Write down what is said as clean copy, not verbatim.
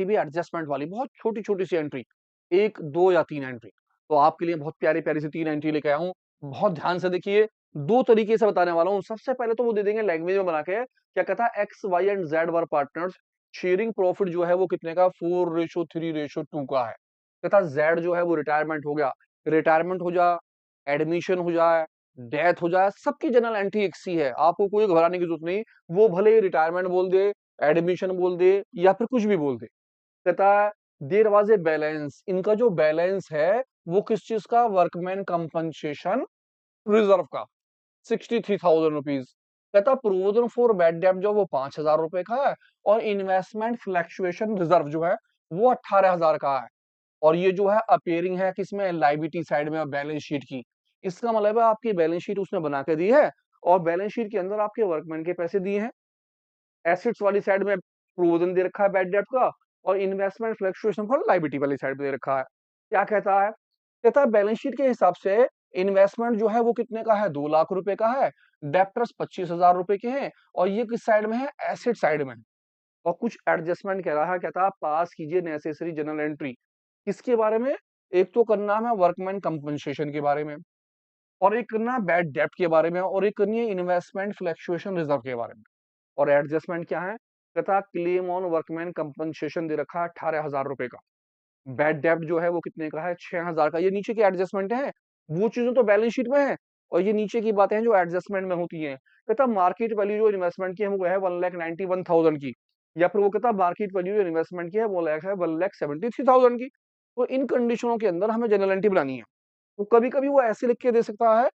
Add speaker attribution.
Speaker 1: भी एडजस्टमेंट वाली बहुत छोटी-छोटी सी एंट्री, 1, 2 या 3 एंट्री। तो आपके लिए बहुत प्यारी-प्यारी सी 3 एंट्री लेके आया हूँ। बहुत ध्यान से देखिए, 2 तरीके से बताने वाला हूँ। सबसे पहले तो वो दे देंगे लैंग्वेज में बना के, क्या कहता है X, Y and Z were partners, sharing profit जो है वो कितने का 4:3:2 का है। कहता ज़ेड जो है वो रिटायरमेंट हो गया, रिटायरमेंट हो जा, एडमिशन हो जाए, डेथ हो जाए, सबकी जनरल एंट्री एक सी है। आपको कोई घबराने की जरूरत नहीं। वो भले ही रिटायरमेंट बोल दे, एडमिशन बोल दे या फिर कुछ भी बोल दे। कहता है देयर वाज ए बैलेंस, इनका जो बैलेंस है वो किस चीज का, वर्कमैन कंपनसेशन रिजर्व का 63,000 रुपीज। कहता प्रोविजन फॉर बैड डेब्ट जो वो 5,000 रुपए का है, और इन्वेस्टमेंट फ्लक्चुएशन रिजर्व जो है वो 18,000 का है। और ये जो है अपेयरिंग है किसमें, लाइबिलिटी साइड में बैलेंस शीट की। इसका मतलब है आपकी बैलेंस शीट उसने बना के दी है, और बैलेंस शीट के अंदर आपके वर्कमैन के पैसे दिए हैं। एसेट्स वाली साइड में प्रोविजन दे रखा है बैड डेब्ट का, और इन्वेस्टमेंट फ्लक्चुएशन फॉर लायबिलिटी वाली साइड पे दे रखा है। क्या कहता है, कहता है बैलेंस शीट के हिसाब से इन्वेस्टमेंट जो है वो कितने का है, 2 लाख रुपए का है, डेप्टर्स 25,000 रुपए के हैं, और ये किस साइड में है, एसेट साइड में। और कुछ एडजस्टमेंट कह रहा है, कहता है पास कीजिए नेसेसरी जनरल एंट्री। किसके बारे में, एक तो करना है वर्कमैन कंपनसेशन के बारे में, और एक करना है बैड डेब्ट के बारे में, और एक करनी है इन्वेस्टमेंट फ्लक्चुएशन रिजर्व के बारे में। और एडजस्टमेंट क्या है, तथा क्लेम ऑन वर्कमैन कंपनसेशन दे रखा है 18,000 रुपए का। बैड डेब्ट जो है वो कितने का है, 6,000 का। ये नीचे की एडजस्टमेंट है, वो चीजें तो बैलेंस शीट में है, और ये नीचे की बातें हैं जो एडजस्टमेंट में होती हैं। कहता मार्केट वैल्यू जो इन्वेस्टमेंट की है वो है 1,91,000 की, या फिर वो कहता मार्केट वैल्यू जो इन्वेस्टमेंट की है वो है 1,73,000 की। तो इन कंडीशनों के अंदर हमें जनरल एंट्री बनानी है। तो कभी कभी वो ऐसे लिख के दे सकता है